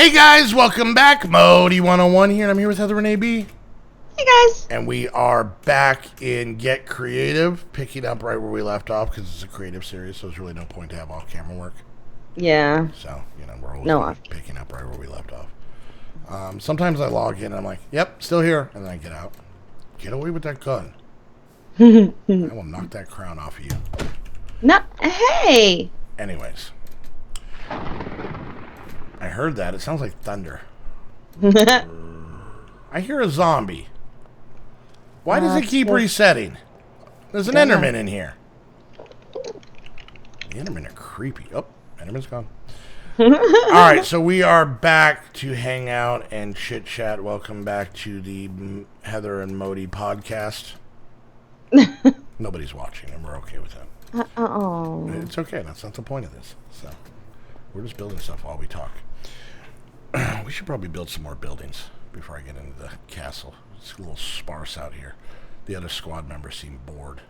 Hey guys, welcome back. MODII 101 here, and I'm here with Heather and AB. Hey guys. And we are back in Get Creative, picking up right where we left off because it's a creative series, so there's really no point to have off-camera work. Yeah. So, we're always picking up right where we left off. Sometimes I log in and I'm like, yep, still here. And then I get out. Get away with that gun. I will knock that crown off of you. No, hey. Anyways. I heard that. It sounds like thunder. I hear a zombie. Why does it keep resetting? There's an Enderman in here. The Endermen are creepy. Oh, Enderman's gone. Alright, so we are back to hang out and chit chat. Welcome back to the Heather and MODII podcast. Nobody's watching and we're okay with that. It's okay. That's not the point of this. So we're just building stuff while we talk. We should probably build some more buildings before I get into the castle. It's a little sparse out here. The other squad members seem bored.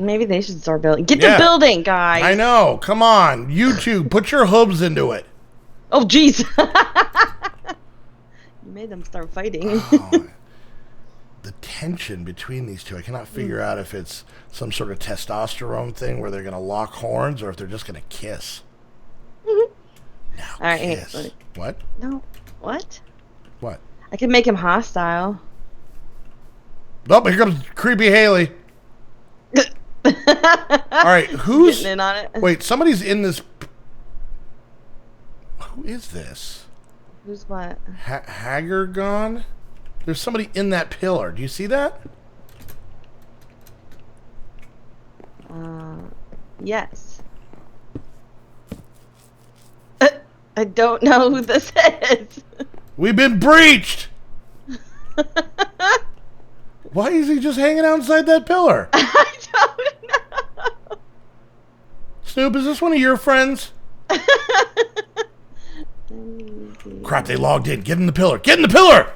Maybe they should start building. Get to building, guys. I know. Come on. You two, put your hooves into it. Oh, jeez. You made them start fighting. The tension between these two, I cannot figure out if it's some sort of testosterone thing where they're going to lock horns or if they're just going to kiss. Now, all right, kiss. Hey, what? No. What? What? I could make him hostile. Oh, here comes creepy Haley. All right, who's getting in on it? Wait, somebody's in this. Who is this? Who's what? Hagergon? There's somebody in that pillar. Do you see that? Yes. I don't know who this is. We've been breached. Why is he just hanging outside that pillar? I don't know. Snoop, is this one of your friends? Crap, they logged in. Get in the pillar. Get in the pillar!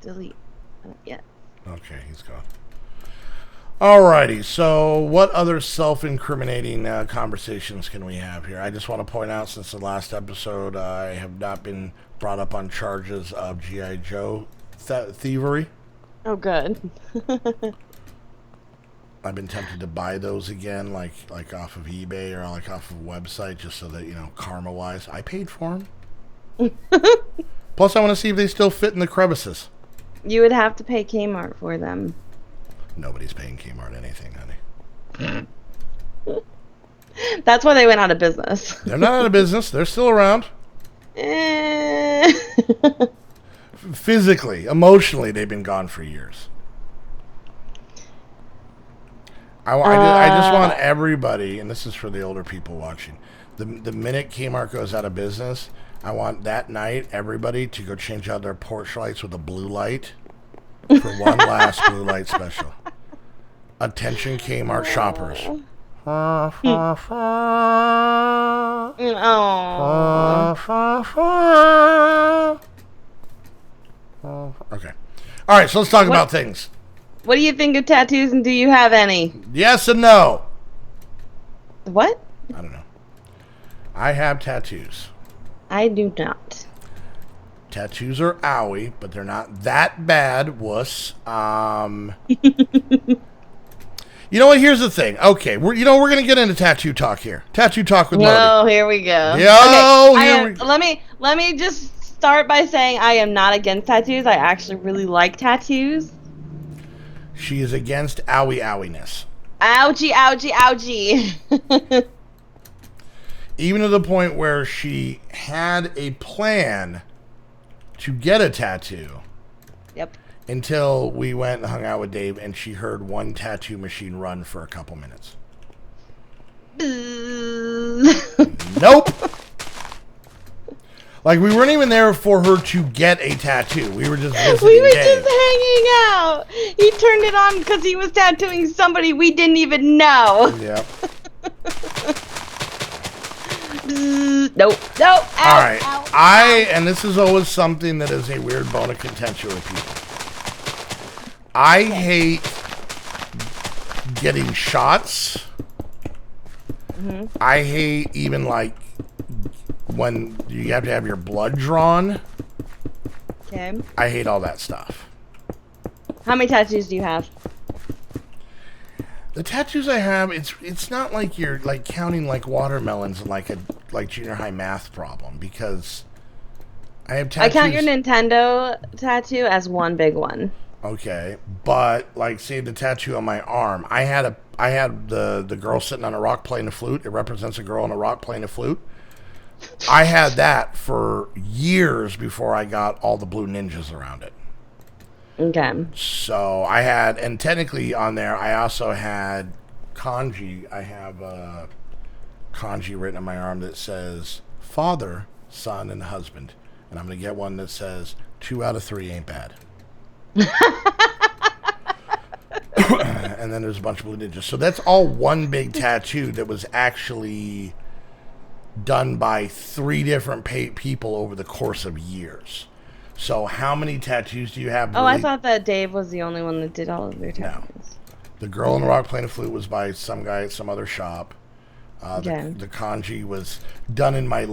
Delete. Yeah. Okay, he's gone. Alrighty, so what other self-incriminating conversations can we have here? I just want to point out, since the last episode, I have not been brought up on charges of G.I. Joe thievery. Oh, good. I've been tempted to buy those again, like off of eBay or like off of a website, just so that, karma-wise, I paid for them. Plus, I want to see if they still fit in the crevices. You would have to pay Kmart for them. Nobody's paying Kmart anything, honey. That's why they went out of business. They're not out of business. They're still around. Physically, emotionally, they've been gone for years. I just want everybody, and this is for the older people watching, the minute Kmart goes out of business, I want that night everybody to go change out their porch lights with a blue light for one last blue light special. Attention Kmart shoppers. Okay. All right, so let's talk about things. What do you think of tattoos, and do you have any? Yes and no. What? I don't know. I have tattoos. I do not. Tattoos are owie, but they're not that bad, wuss. You know what? Here's the thing. Okay, we're gonna get into tattoo talk here. Tattoo talk with MODII. Oh, here we go. Let me just start by saying I am not against tattoos. I actually really like tattoos. She is against owie owiness. Ouchie, ouchie, ouchie. Even to the point where she had a plan to get a tattoo. Yep. Until we went and hung out with Dave and she heard one tattoo machine run for a couple minutes. Nope. Like, we weren't even there for her to get a tattoo. We were just visiting We were Dave. just hanging out. He turned it on because he was tattooing somebody we didn't even know. Yep. Nope. Nope. Ow, all right. ow, and this is always something that is a weird bone of contention with people. I hate getting shots I hate even like when you have to have your blood drawn. Okay. I hate all that stuff. How many tattoos do you have? The tattoos I have, it's not like you're like counting like watermelons and like junior high math problem, because I have tattoos. I count your Nintendo tattoo as one big one. Okay, but like say the tattoo on my arm, I had the girl sitting on a rock playing a flute. It represents a girl on a rock playing a flute. I had that for years before I got all the blue ninjas around it. Okay. So I had, and technically on there, I also had kanji. I have kanji written on my arm that says father, son, and husband. And I'm going to get one that says 2 out of 3 ain't bad. And then there's a bunch of blue ninjas. So that's all one big tattoo that was actually done by 3 different people over the course of years. So how many tattoos do you have? Oh, I thought that Dave was the only one that did all of your tattoos. No. The girl in the rock playing a flute was by some guy at some other shop. The kanji was done in my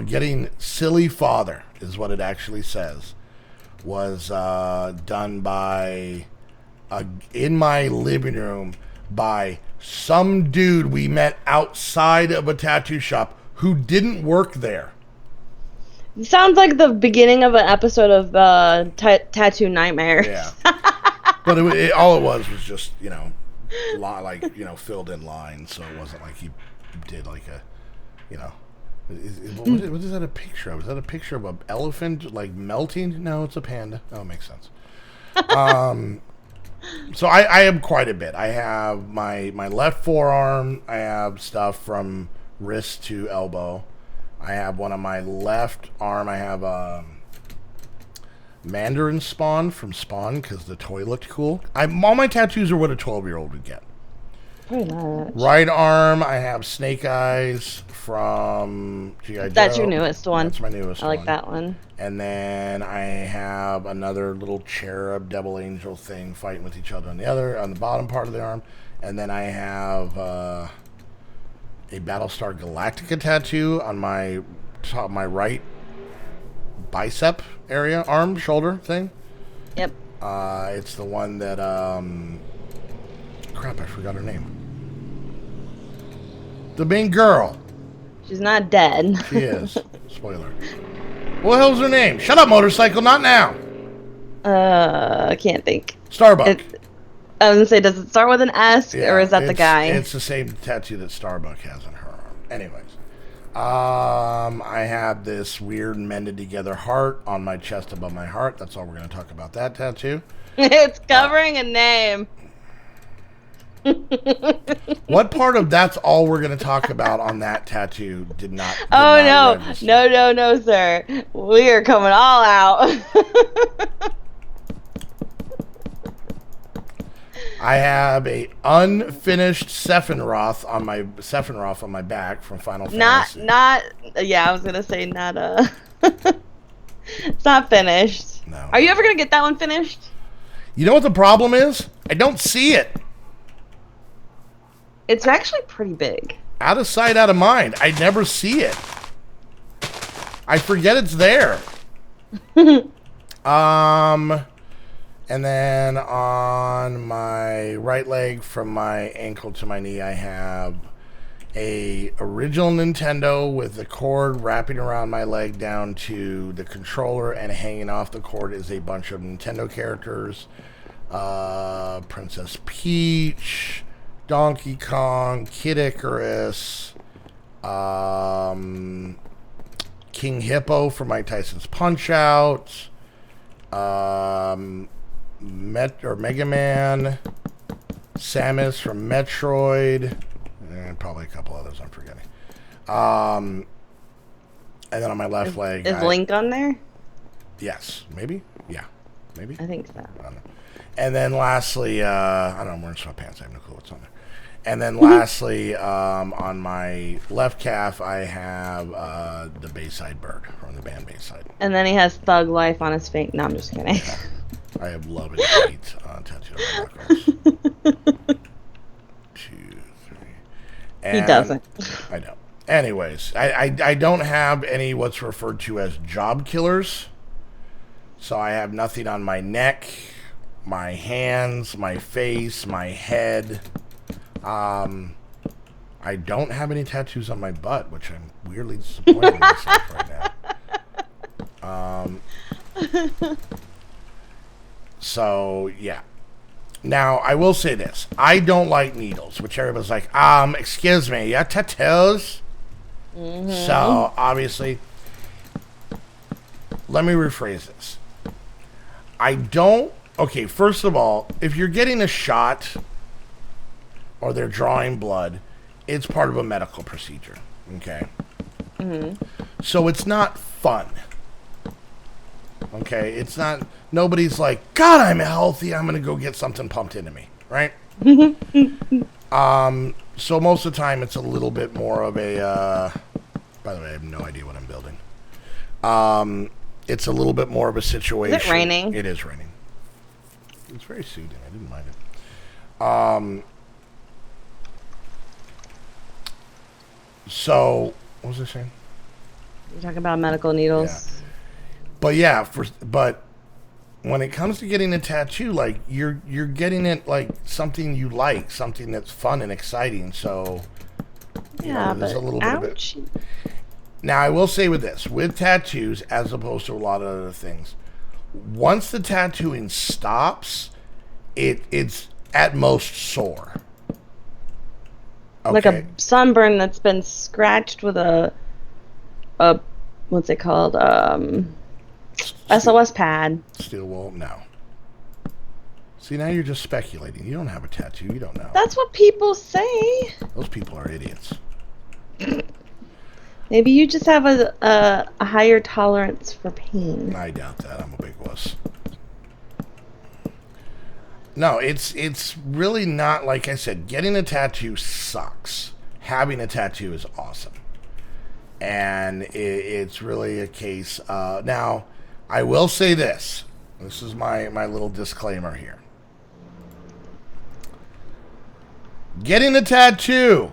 getting silly father is what it actually says. Was done by in my living room by some dude we met outside of a tattoo shop who didn't work there. It sounds like the beginning of an episode of Tattoo Nightmare. Yeah. But all it was just, filled in lines, so it wasn't like he did like a, what is that a picture of? Is that a picture of an elephant, like, melting? No, it's a panda. Oh, it makes sense. So I have quite a bit. I have my left forearm. I have stuff from wrist to elbow. I have one on my left arm. I have Mandarin Spawn from Spawn because the toy looked cool. All my tattoos are what a 12-year-old would get. Pretty much. Right arm, I have Snake Eyes from G.I. Joe. That's your newest one. That's my newest one. I like that one. And then I have another little cherub, devil angel thing fighting with each other on the bottom part of the arm. And then I have a Battlestar Galactica tattoo on my right bicep area, arm, shoulder thing. Yep. It's the one that crap, I forgot her name. The main girl. She's not dead. She is. Spoiler. What the hell's her name? Shut up, motorcycle, not now. I can't think. Starbuck. I was gonna say, does it start with an S, or is that the guy? It's the same tattoo that Starbuck has on her arm. Anyways. I have this weird mended together heart on my chest above my heart. That's all we're going to talk about that tattoo. It's covering a name. What part of that's all we're going to talk about on that tattoo did not register. No, sir. We are coming all out. I have a unfinished Sephiroth on my back from Final Fantasy. Yeah, I was gonna say not. It's not finished. No. Are you ever gonna get that one finished? You know what the problem is? I don't see it. It's actually pretty big. Out of sight, out of mind. I never see it. I forget it's there. And then on my right leg from my ankle to my knee, I have a original Nintendo with the cord wrapping around my leg down to the controller, and hanging off the cord is a bunch of Nintendo characters. Princess Peach, Donkey Kong, Kid Icarus, King Hippo from Mike Tyson's Punch-Out, Mega Man, Samus from Metroid, and probably a couple others I'm forgetting. And then on my left leg, is Link on there? Yes, maybe. Yeah, maybe. I think so. I don't know. And then lastly, I don't know, I'm wearing sweatpants. I have no clue what's on there. And then lastly, on my left calf, I have the Bayside Bird from the band Bayside. And then he has Thug Life on his face. No, I'm just kidding. Yeah. I have love and hate tattooed on my knuckles. 2, 3. And he doesn't. I know. Anyways, I don't have any what's referred to as job killers. So I have nothing on my neck, my hands, my face, my head. I don't have any tattoos on my butt, which I'm weirdly disappointed in myself right now. So, yeah. Now, I will say this. I don't like needles, which everybody's like, excuse me, you have tattoos? Mm-hmm. So, obviously, let me rephrase this. Okay, first of all, if you're getting a shot or they're drawing blood, it's part of a medical procedure, okay? Mm-hmm. So it's not fun, okay? It's not, nobody's like, God, I'm healthy, I'm going to go get something pumped into me, right? So most of the time it's a little bit more of a, by the way, I have no idea what I'm building. It's a little bit more of a situation. Is it raining? It is raining. It's very soothing. I didn't mind it. So, what was I saying? You're talking about medical needles. Yeah. But yeah, but when it comes to getting a tattoo, like you're getting it like something you like, something that's fun and exciting. So yeah, there's a little bit of it. Now, I will say with tattoos, as opposed to a lot of other things, once the tattooing stops, it's at most sore. Okay. Like a sunburn that's been scratched with a what's it called? SOS pad. Steel wool? No. See, now you're just speculating. You don't have a tattoo. You don't know. That's what people say. Those people are idiots. Maybe you just have a higher tolerance for pain. I doubt that. I'm a big wuss. No, it's really not, like I said, getting a tattoo sucks. Having a tattoo is awesome. And it's really a case of... Now, I will say this. This is my little disclaimer here. Getting a tattoo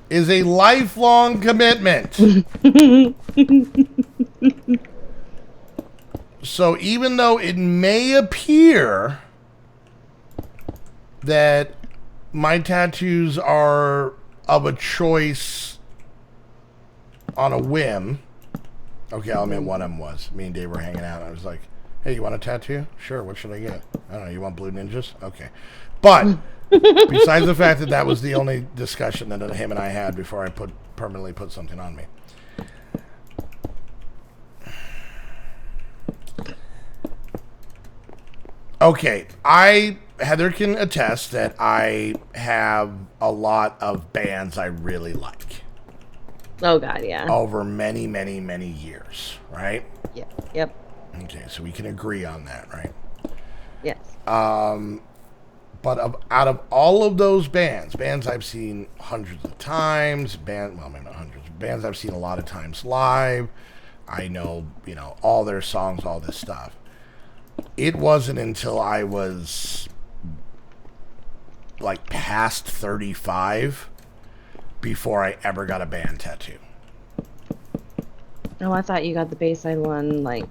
is a lifelong commitment. So even though it may appear that my tattoos are of a choice on a whim. Okay, I'll admit one of them was. Me and Dave were hanging out. And I was like, hey, you want a tattoo? Sure, what should I get? I don't know, you want Blue Ninjas? Okay. But besides the fact that was the only discussion that him and I had before I permanently put something on me. Okay, Heather can attest that I have a lot of bands I really like. Oh, God, yeah. Over many, many, many years, right? Yeah. Yep. Okay, so we can agree on that, right? Yes. But out of all of those bands I've seen hundreds of times, maybe not hundreds, bands I've seen a lot of times live, I know, all their songs, all this stuff. It wasn't until I was like past 35 before I ever got a band tattoo. Oh, I thought you got the Bayside one like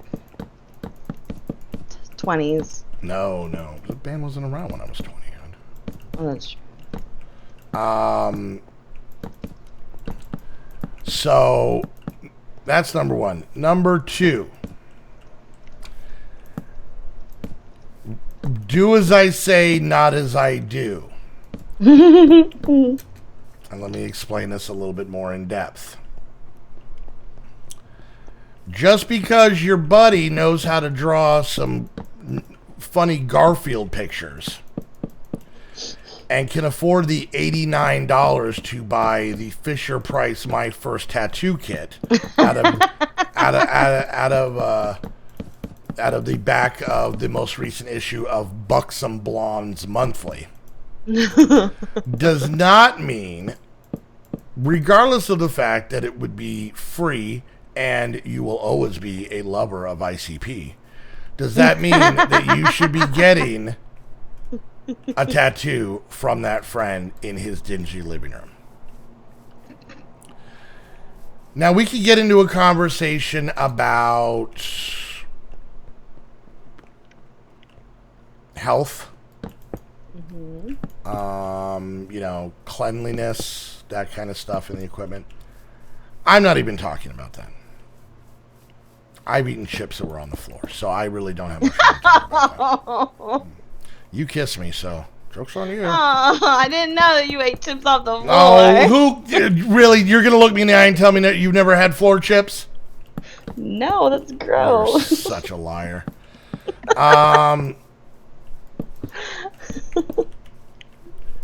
20s. No. The band wasn't around when I was 20. Oh, that's true. So that's number one. Number two. Do as I say, not as I do. And let me explain this a little bit more in depth. Just because your buddy knows how to draw some funny Garfield pictures and can afford the $89 to buy the Fisher Price My First Tattoo kit out of the back of the most recent issue of Buxom Blondes Monthly, does not mean, regardless of the fact that it would be free and you will always be a lover of ICP, does that mean that you should be getting a tattoo from that friend in his dingy living room? Now we could get into a conversation about health, cleanliness, that kind of stuff in the equipment. I'm not even talking about that. I've eaten chips that were on the floor, so I really don't have much to talk about that. You kissed me, so joke's on you. Oh, I didn't know that you ate chips off the floor. Oh, really? You're going to look me in the eye and tell me that you've never had floor chips? No, that's gross. You're such a liar. I mean,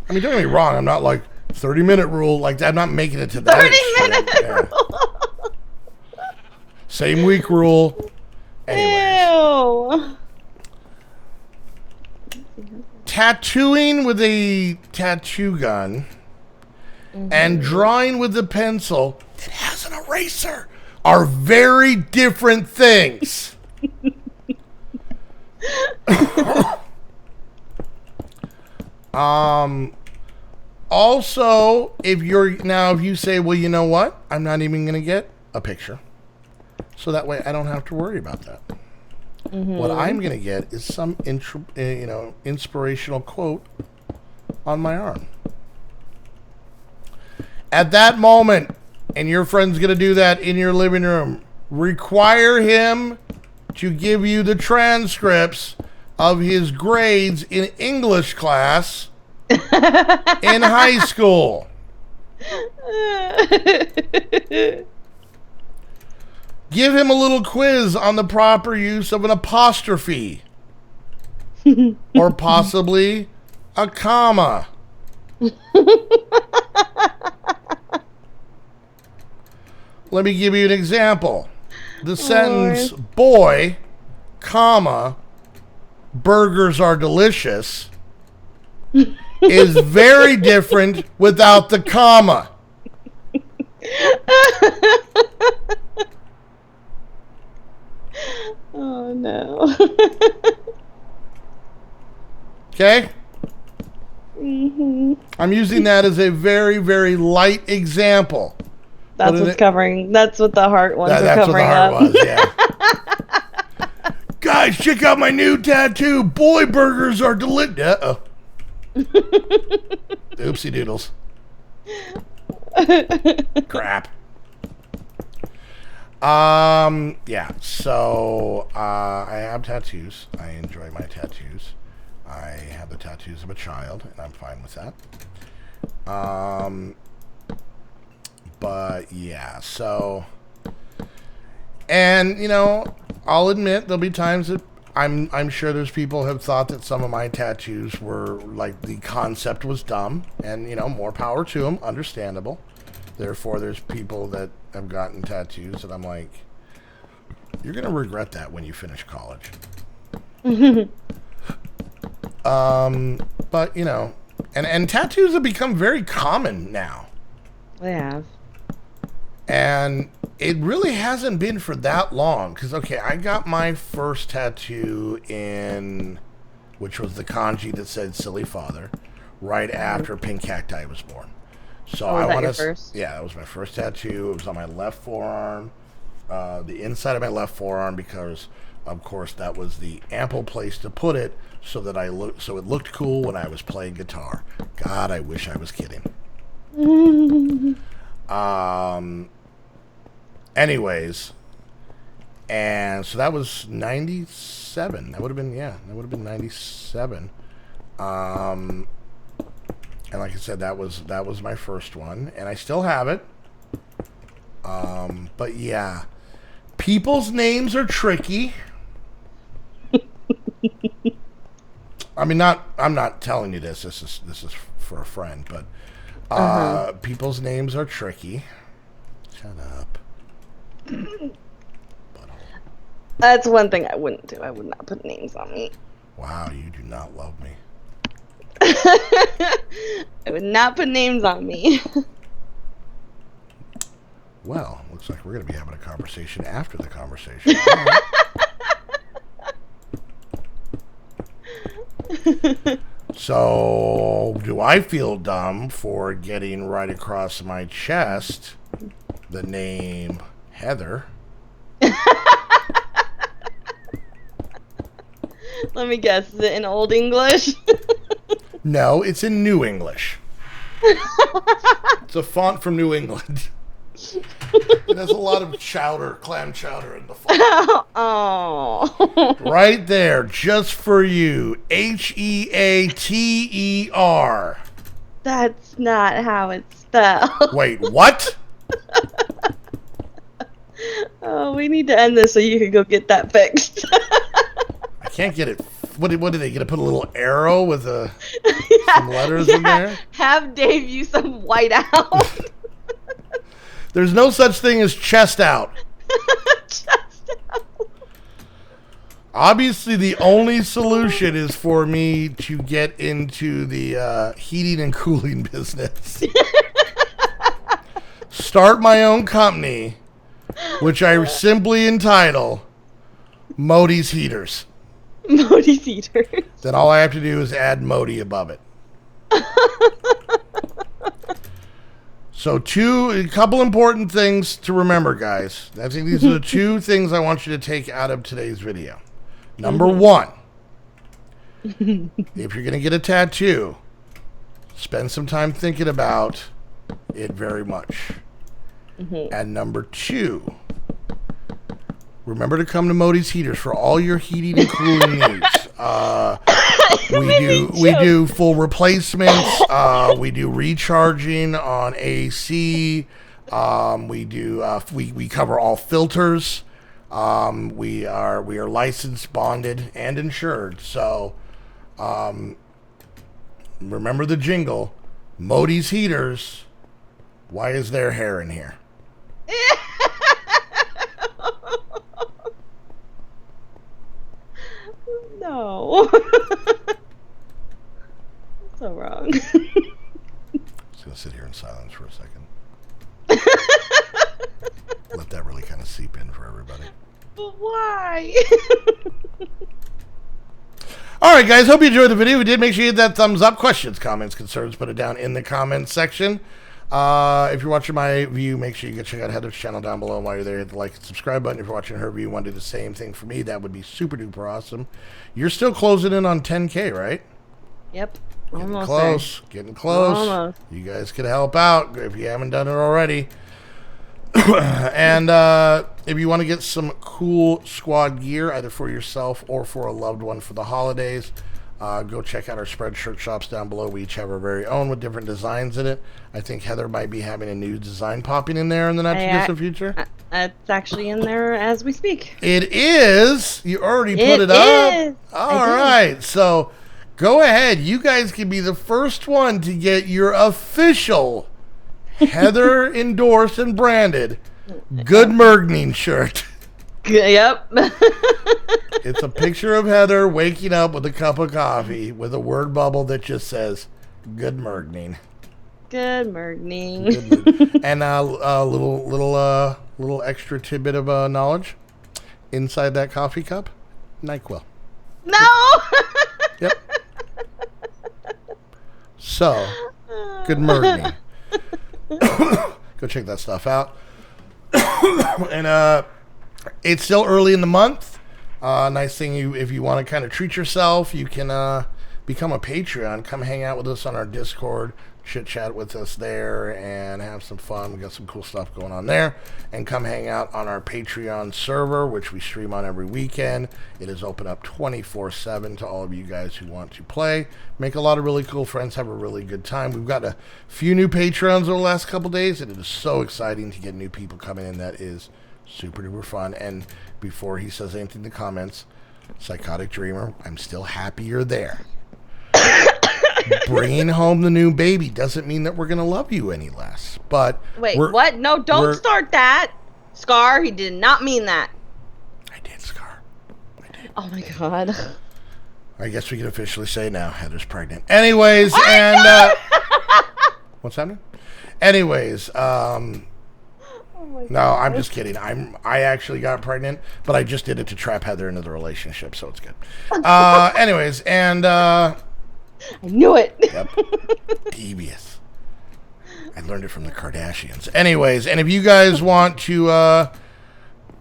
don't get me wrong. I'm not like 30-minute rule. Like, I'm not making it to that. 30-minute rule. Same week rule. Anyways. Ew. Tattooing with a tattoo gun and drawing with a pencil that has an eraser are very different things. Also, if you say, well, you know what? I'm not even going to get a picture. So that way I don't have to worry about that. What I'm going to get is some inspirational quote on my arm. At that moment, and your friend's going to do that in your living room, require him to give you the transcripts of his grades in English class in high school. Give him a little quiz on the proper use of an apostrophe. Or possibly a comma. Let me give you an example. The sentence, boy, comma, burgers are delicious, is very different without the comma. Oh, no. Okay? I'm using that as a very, very light example. That's what's covering. That's what the heart ones are covering up. That's what the heart was, yeah. Guys, check out my new tattoo. Boy, burgers are delicious. Uh-oh. Oopsie doodles. Crap. Yeah, so I have tattoos. I enjoy my tattoos. I have the tattoos of a child, and I'm fine with that. But yeah, so, and I'll admit there'll be times that I'm sure there's people who have thought that some of my tattoos were like the concept was dumb, and more power to them, understandable. Therefore, there's people that have gotten tattoos that I'm like, you're gonna regret that when you finish college. But and tattoos have become very common now. They have. And it really hasn't been for that long. Because, I got my first tattoo which was the kanji that said silly father, right after Pink Cacti was born. So was that your first? Yeah, that was my first tattoo. It was on my left forearm, the inside of my left forearm, because, of course, that was the ample place to put it so that so it looked cool when I was playing guitar. God, I wish I was kidding. Anyways, and so that was 97. That would have been 97. And like I said, that was my first one, and I still have it. But yeah, people's names are tricky. I mean, I'm not telling you this. This is for a friend, but people's names are tricky. Shut up. That's one thing I wouldn't do. I would not put names on me. Wow, you do not love me. I would not put names on me. Well, looks like we're going to be having a conversation after the conversation. So, do I feel dumb for getting right across my chest the name Heather. Let me guess. Is it in Old English? No, it's in New English. It's a font from New England. It has a lot of chowder, clam chowder in the font. Oh. Right there, just for you. Heater. That's not how it's spelled. Wait, what? Oh, we need to end this so you can go get that fixed. I can't get it. What did they get? To put a little arrow with some letters in there? Have Dave use some whiteout. There's no such thing as chest out. Chest out. Obviously, the only solution is for me to get into the heating and cooling business. Start my own company, which I simply entitle MODII's Heaters. MODII's Heaters. Then all I have to do is add MODII above it. So a couple important things to remember, guys. I think these are the two things I want you to take out of today's video. Number one, if you're going to get a tattoo, spend some time thinking about it very much. And number two, remember to come to MODII's Heaters for all your heating and cooling needs. We do full replacements. We do recharging on AC. We cover all filters. We are licensed, bonded, and insured. So remember the jingle, MODII's Heaters. Why is there hair in here? No. So wrong. I'm just going to sit here in silence for a second. Let that really kind of seep in for everybody. But why? Alright guys, hope you enjoyed the video. If you did, make sure you hit that thumbs up. Questions, comments, concerns, put it down in the comments section. If you're watching my view, make sure you go check out Heather's channel down below. While you're there, hit the like and subscribe button. If you're watching her view, you want to do the same thing for me, that would be super duper awesome. You're still closing in on 10K, right? Yep. Getting Almost close. there. Getting close. Almost. You guys could help out if you haven't done it already. And if you want to get some cool squad gear, either for yourself or for a loved one for the holidays, go check out our Spreadshirt shops down below. We each have our very own with different designs in it. I think Heather might be having a new design popping in there in the not too distant future. It's actually in there as we speak. It is. You already put it up. All right. So go ahead. You guys can be the first one to get your official Heather endorsed and branded Good Mergning shirt. Yep. It's a picture of Heather waking up with a cup of coffee with a word bubble that just says Good Mergning. Good Mergning. And a little extra tidbit of knowledge. Inside that coffee cup, NyQuil. No. Yep. So, Good Mergning. Go check that stuff out. And it's still early in the month. Nice thing, if you want to kind of treat yourself, you can become a Patreon. Come hang out with us on our Discord, chit chat with us there, and have some fun. We got some cool stuff going on there. And come hang out on our Patreon server, which we stream on every weekend. It is open up 24/7 to all of you guys who want to play. Make a lot of really cool friends. Have a really good time. We've got a few new Patreons over the last couple days, and it is so exciting to get new people coming in. That is super duper fun. And before he says anything in the comments, Psychotic Dreamer, I'm still happy you're there. Bringing home the new baby doesn't mean that we're going to love you any less. But wait, what? No, don't start that. Scar, he did not mean that. I did, Scar. I did. Oh my god. I guess we can officially say now Heather's pregnant. Anyways, what's happening? Anyways, no, I'm just kidding. I actually got pregnant, but I just did it to trap Heather into the relationship, so it's good. Anyways, and I knew it. Yep. Devious. I learned it from the Kardashians. Anyways, and if you guys want to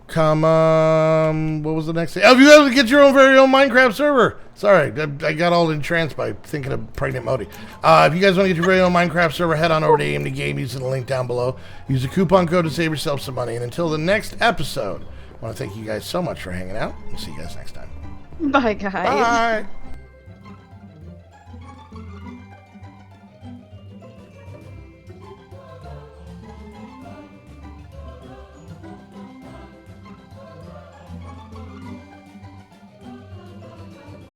come, what was the next thing? Oh, if you guys get your own very own Minecraft server. Sorry, I got all entranced by thinking of pregnant Modi. If you guys want to get your very own Minecraft server, head on over to AMD Game using the link down below. Use the coupon code to save yourself some money. And until the next episode, I want to thank you guys so much for hanging out. We'll see you guys next time. Bye, guys. Bye.